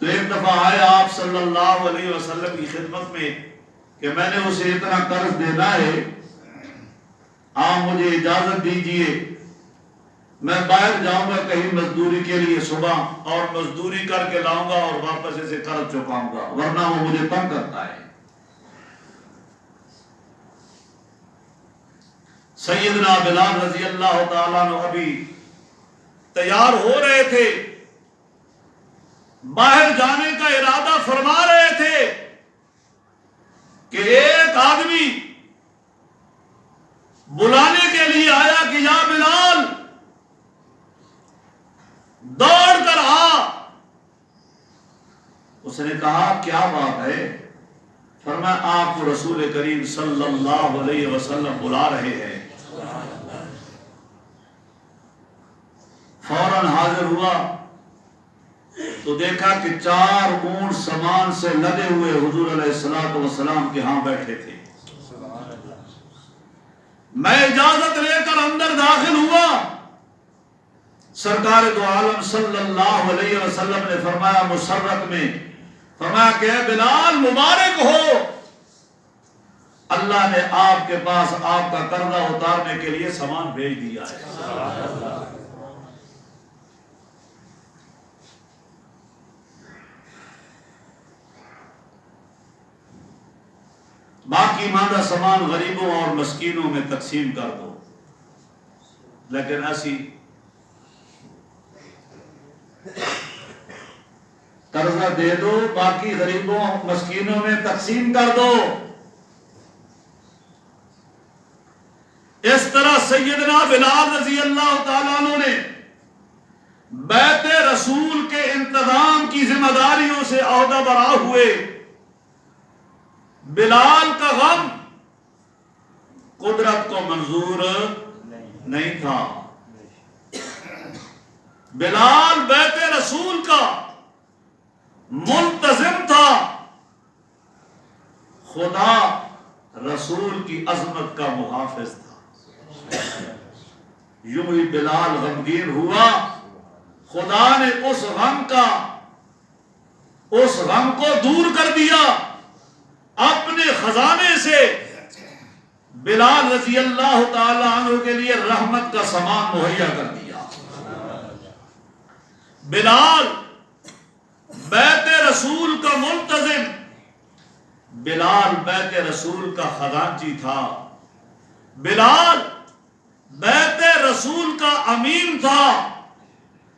تو ایک دفعہ آئے آپ صلی اللہ علیہ وسلم کی خدمت میں کہ میں نے اسے اتنا قرض دینا ہے، آپ مجھے اجازت دیجئے، میں باہر جاؤں گا کہیں مزدوری کے لیے صبح، اور مزدوری کر کے لاؤں گا اور واپس اسے قرض چکاؤں گا، ورنہ وہ مجھے تنگ کرتا ہے۔ سیدنا بلال رضی اللہ تعالیٰ عنہ ابھی تیار ہو رہے تھے، باہر جانے کا ارادہ فرما رہے تھے کہ ایک آدمی بلانے کے لیے آیا کہ یا بلال دوڑ کر آ۔ اس نے کہا کیا بات ہے؟ فرمایا آپ کو رسول کریم صلی اللہ علیہ وسلم بلا رہے ہیں۔ فوراً حاضر ہوا تو دیکھا کہ 4 اونٹ سامان سے لدے ہوئے حضور علیہ الصلوۃ والسلام کے ہاں بیٹھے تھے۔ میں اجازت لے کر اندر داخل ہوا، سرکار دو عالم صلی اللہ علیہ وسلم نے فرمایا مسرت میں، فرمایا کہ اے بلال مبارک ہو، اللہ نے آپ کے پاس آپ کا قرضہ اتارنے کے لیے سامان بھیج دیا ہے۔ باقی ماندہ سامان غریبوں اور مسکینوں میں تقسیم کر دو۔ لیکن ایسی قرضہ دے دو، باقی غریبوں مسکینوں میں تقسیم کر دو۔ اس طرح سیدنا بلال رضی اللہ تعالیٰ عنہ نے بیت رسول کے انتظام کی ذمہ داریوں سے عہدہ برا ہوئے۔ بلال کا غم قدرت کو منظور نہیں تھا، بلال بیت رسول کا ملتزم تھا، خدا رسول کی عظمت کا محافظ تھا۔ یوں ہی بلال غمگین ہوا، خدا نے اس غم کو دور کر دیا، اپنے خزانے سے بلال رضی اللہ تعالی عنہ کے لیے رحمت کا سامان مہیا کر دیا۔ بلال بیت رسول کا ملتزم، بلال بیت رسول کا خزانچی تھا، بلال بیت رسول کا امین تھا،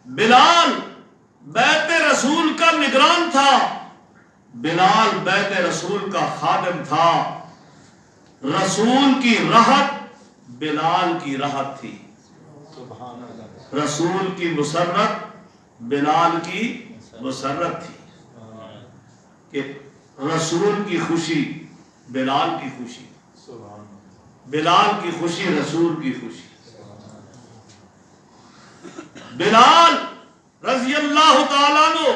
بلال بیت رسول کا نگران تھا، بلال بیت رسول کا خادم تھا۔ رسول کی راحت بلال کی راحت تھی، رسول کی مسرت بلال کی مسرت تھی، کہ رسول کی خوشی بلال کی خوشی، بلال کی خوشی رسول کی خوشی۔ بلال رضی اللہ تعالیٰ عنہ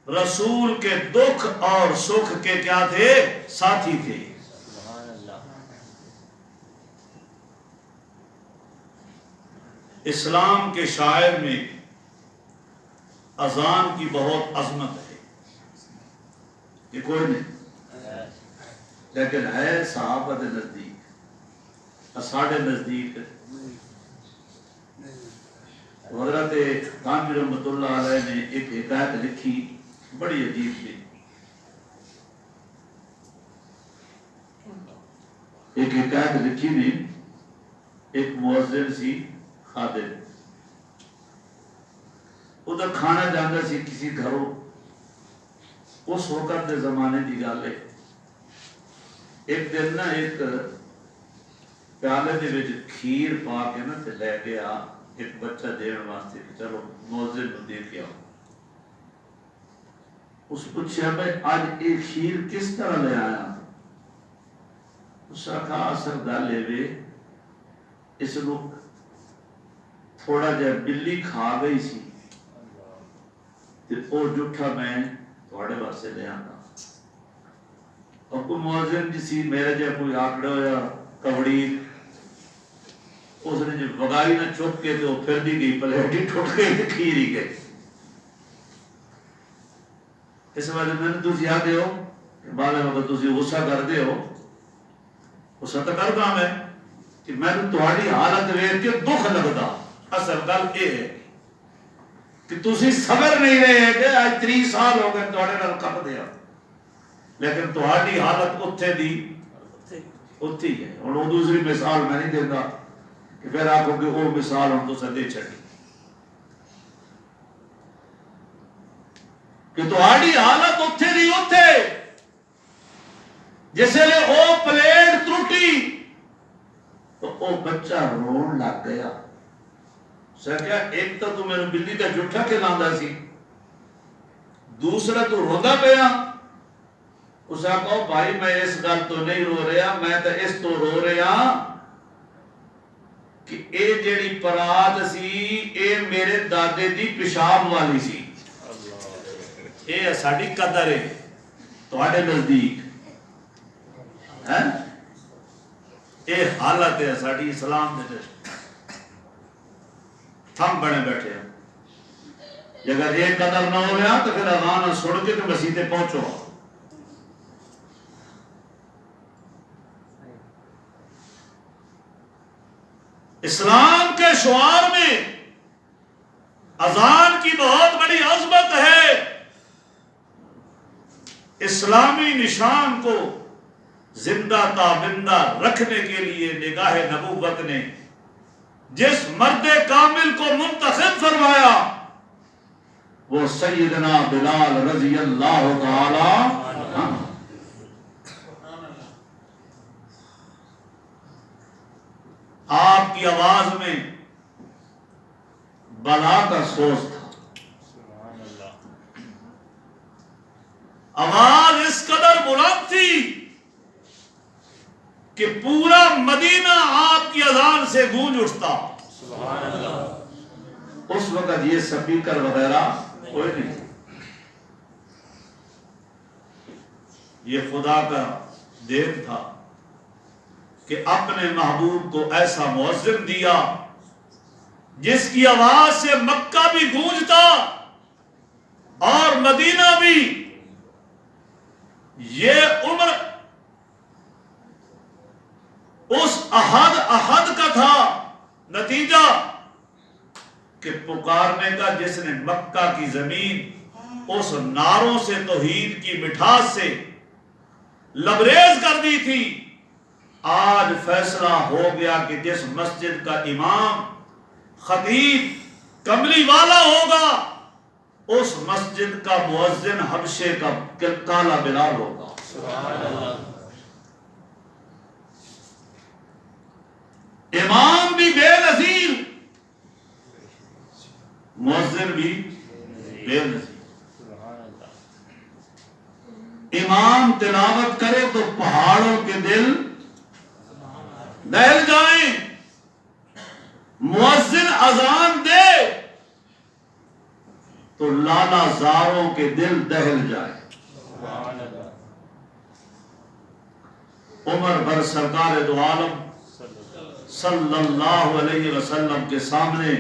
رسول کے دکھ اور سکھ کے کیا تھے؟ ساتھی تھے۔ اسلام کے شاعر میں اذان کی بہت عظمت ہے، یہ کوئی نہیں، لیکن ہے صحابہ کے نزدیک، ساڑھے نزدیک حضرت تھانوی رحمۃ اللہ علیہ نے ایک حکایت لکھی بڑی عجیب تھی۔ ایک حکایت لکھی نے، ایک مؤذن سی خادم، ادھر کھانا جانا سی کسی گھروں، اس وقت دے زمانے دی گل ہے۔ ایک دن نا ایک پیالے دے وچ کھیر پا کے نا تے لے گیا ایک بچہ دین واسطے کہ چلو مؤذن نو دے کے آؤ۔ اس پوچھا بھائی آج ایک کھیر کس طرح لے آیا؟ اس آخا اصل گل ہے اس کو تھوڑا جہا بلی کھا گئی سی تے او جٹھا میں تھوڑے واسطے لے آتا۔ اور کوئی مؤذن جی سی میرے جہاں کوئی آکڑا ہویا کبڑی، اس نے جو وگائی نہ چپ کے تو پھر دی گئی پلیٹ ہی ٹوٹ گئی تے کھیر ہی گئی۔ اس وجہ میں نے تھی آتے ہو کہ بعد وقت تھی غصہ کرتے ہو، غصہ تو کر کام ہے کہ میں نے تہاڈی حالت ویکھ کے دکھ لگتا. اصل گل یہ ہے کہ تسی صبر نہیں رہے کہ آج 30 سال ہو گئے تہاڈے نال کپ دیا، لیکن تہاڈی حالت اتھے دی اتھی ہے. ہن وہ دوسری مثال میں نہیں دیتا کہ پھر آکھو کہ وہ مثال ہم تو دے چھڈی کہ تہاڈی حالت اتھے دی اتھے. جس لے او پلیٹ ٹوٹی تو او بچہ رون لگ گیا. کیا ایک تو میرے بلی کا جھوٹا کھلاندا سی، دوسرا تو روندا پیا. اس نے کہا بھائی میں اس گل تو نہیں رو رہا، میں تو اس تو رو رہا کہ اے جیڑی پرات سی اے میرے دادے دی پیشاب والی سی. اے ساڈی قدر ہے تہاڈے نزدیک ہے، اے حالت ہے ساڈی اسلام دے. تھم بنے بیٹھے ہیں، اگر یہ قدر نہ ہو رہا تو پھر اذان سن کے تو مسجد پہنچو. اسلام کے شعار میں اذان کی بہت بڑی عظمت ہے. اسلامی نشان کو زندہ تابندہ رکھنے کے لیے نگاہ نبوت نے جس مرد کامل کو منتخب فرمایا وہ سیدنا بلال رضی اللہ تعالی عنہ. آپ کی آواز میں بلا کا سوز تھا. آواز اس قدر بلند تھی کہ پورا مدینہ آپ کی اذان سے گونج اٹھتا. اس وقت یہ سپیکر وغیرہ کوئی نہیں تھا. یہ خدا کا دین تھا کہ اپنے محبوب کو ایسا مؤذن دیا جس کی آواز سے مکہ بھی گونجتا اور مدینہ بھی. یہ عمر اس احد کا تھا نتیجہ کہ پکارنے کا جس نے مکہ کی زمین اس نعروں سے توحید کی مٹھاس سے لبریز کر دی تھی. آج فیصلہ ہو گیا کہ جس مسجد کا امام خطیب کملی والا ہوگا اس مسجد کا مؤذن حبشے کا کالا بلال ہوگا. امام بھی بے نظیر، مؤذن بھی بے نظیر. امام تلاوت کرے تو پہاڑوں کے دل دہل جائیں، مؤذن اذان دے تو لالا زاروں کے دل دہل جائے. عمر بر سرکار دو عالم صلی اللہ علیہ وسلم کے سامنے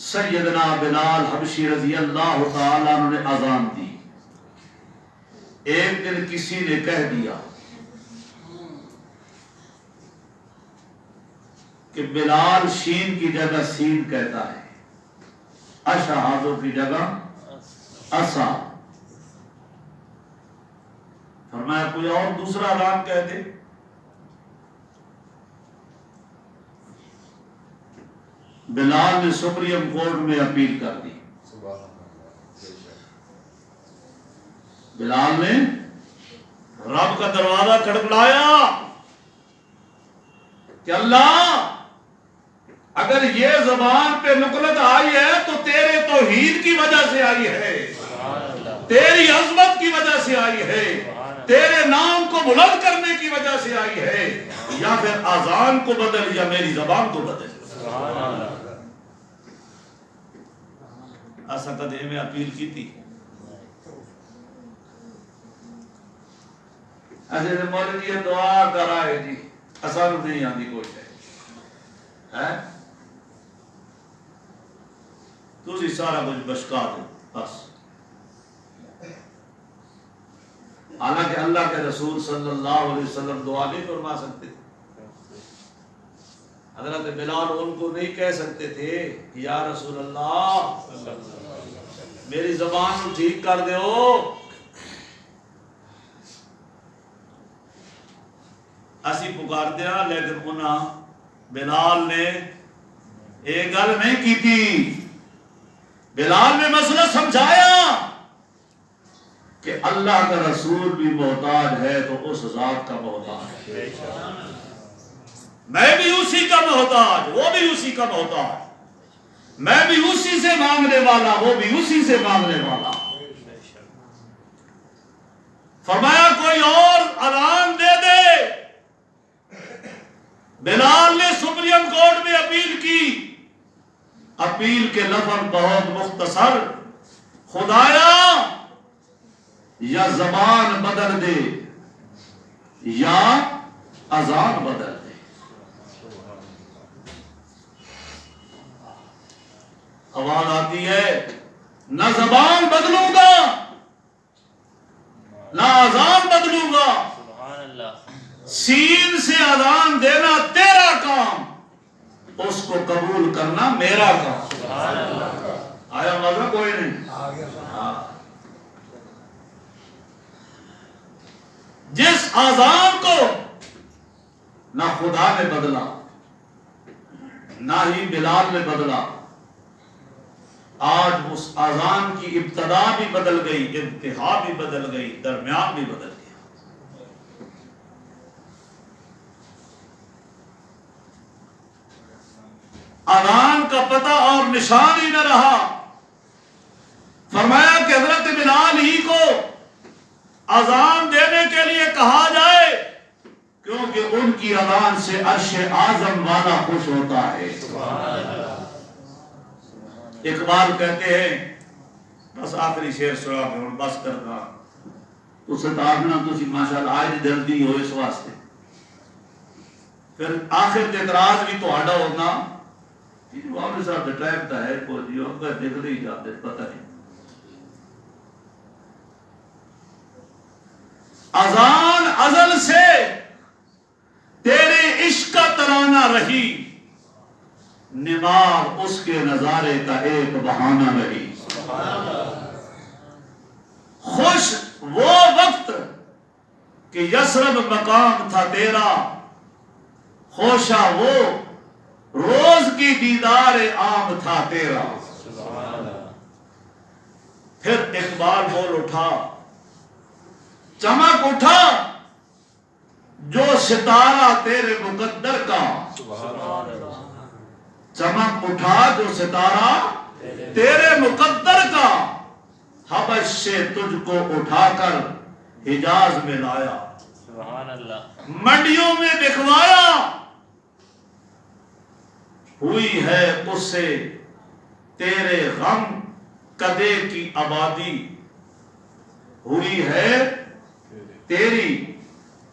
سیدنا بلال حبشی رضی اللہ تعالیٰ عنہ نے اذان دی. ایک دن کسی نے کہہ دیا کہ بلال شین کی جگہ سین کہتا ہے، اشہادوں کی جگہ اسا. فرمایا کوئی اور دوسرا اذان کہہ دے. بلال نے سپریم کورٹ میں اپیل کر دی. بلال نے رب کا دروازہ کھڑکڑایا کہ اللہ اگر یہ زبان پہ نقلت آئی ہے تو تیرے توحید کی وجہ سے آئی ہے، تیری عظمت کی وجہ سے آئی ہے، تیرے نام کو بلند کرنے کی وجہ سے آئی ہے، یا پھر اذان کو بدل یا میری زبان کو بدل. ایسا کدے میں اپیل کی تھی. ایسے مولوی جی دعا کرائے جی اصل نہیں آتی کوئی ہے تو سارا کچھ بشکا دو بس. حالانکہ اللہ کے رسول صلی اللہ علیہ وسلم دعا نہیں فرما سکتے تھے. حضرت بلال ان کو نہیں کہہ سکتے تھے یا رسول اللہ میری زبان کو ٹھیک کر دیو. اسی پکار دیا لیکن انہاں بلال نے ایک گل نہیں کی تھی. بلال نے مسئلہ سمجھایا کہ اللہ کا رسول بھی محتاج ہے تو اس ذات کا محتاج ہے. میں بھی اسی کا محتاج وہ بھی اسی کا محتاج. میں بھی اسی سے مانگنے والا وہ بھی اسی سے مانگنے والا. فرمایا کوئی اور اذان دے دے. بلال نے سپریم کورٹ میں اپیل کی. اپیل کے لفظ بہت مختصر خدایا یا زبان بدل دے یا اذان بدل دے. آواز آتی ہے نہ زبان بدلوں گا نہ اذان بدلوں گا. سین سے اذان دینا تیرا کام اس کو قبول کرنا میرا کام. آیا مزہ کوئی نہیں. جس اذان کو نہ خدا نے بدلا نہ ہی بلال نے بدلا آج اس اذان کی ابتدا بھی بدل گئی انتہا بھی بدل گئی درمیان بھی بدل گیا. اذان کا پتہ اور نشان ہی نہ رہا. فرمایا کہ حضرت بلال ہی کو اذان دینے کے لیے کہا جائے کیونکہ ان کی اذان سے عرش اعظم والا خوش ہوتا ہے. اقبال کہتے ہیں بس آخری شعر سنا کے ہوں بس کرنا تو ستاگنا تسی ماشاءاللہ آج دردی ہو اس واسطے. پھر آخر تے اعتراض بھی تو آڈا ہونا واپس صاحب ٹائم تا ہے کو جی ہم کا دیکھ نہیں جاتے پتہ نہیں. اذان ازل سے تیرے عشق کا ترانہ رہی نماز اس کے نظارے کا ایک بہانہ رہی. خوش وہ وقت کہ یثرب مقام تھا تیرا خوشا وہ روز کی دیدار عام تھا تیرا. پھر اقبال بول اٹھا چمک اٹھا جو ستارہ تیرے مقدر کا. چمک اٹھا جو ستارہ تیرے مقدر کا. حبش سے تجھ کو اٹھا کر حجاز میں لایا منڈیوں میں بکھوایا. ہوئی ہے اس سے تیرے غم کدے کی آبادی. ہوئی ہے تیری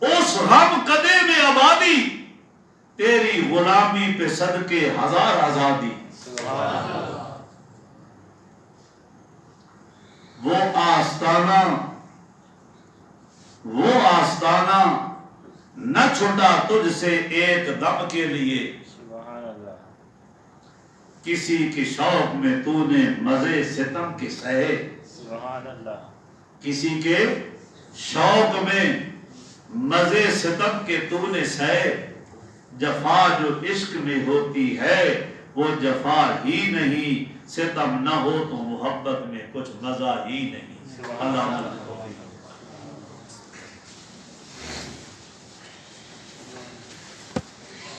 اس غم کدے میں آبادی تیری غلامی پہ صدقے ہزار آزادی. وہ آستانہ نہ چھوٹا تجھ سے ایک دم کے لیے. کسی کے شوق میں تو نے مزے ستم کے سہے. کسی کے شوق میں مزے ستم کے تو نے سہے. جفا جو عشق میں ہوتی ہے وہ جفا ہی نہیں. ستم نہ ہو تو محبت میں کچھ مزہ ہی نہیں. اللہ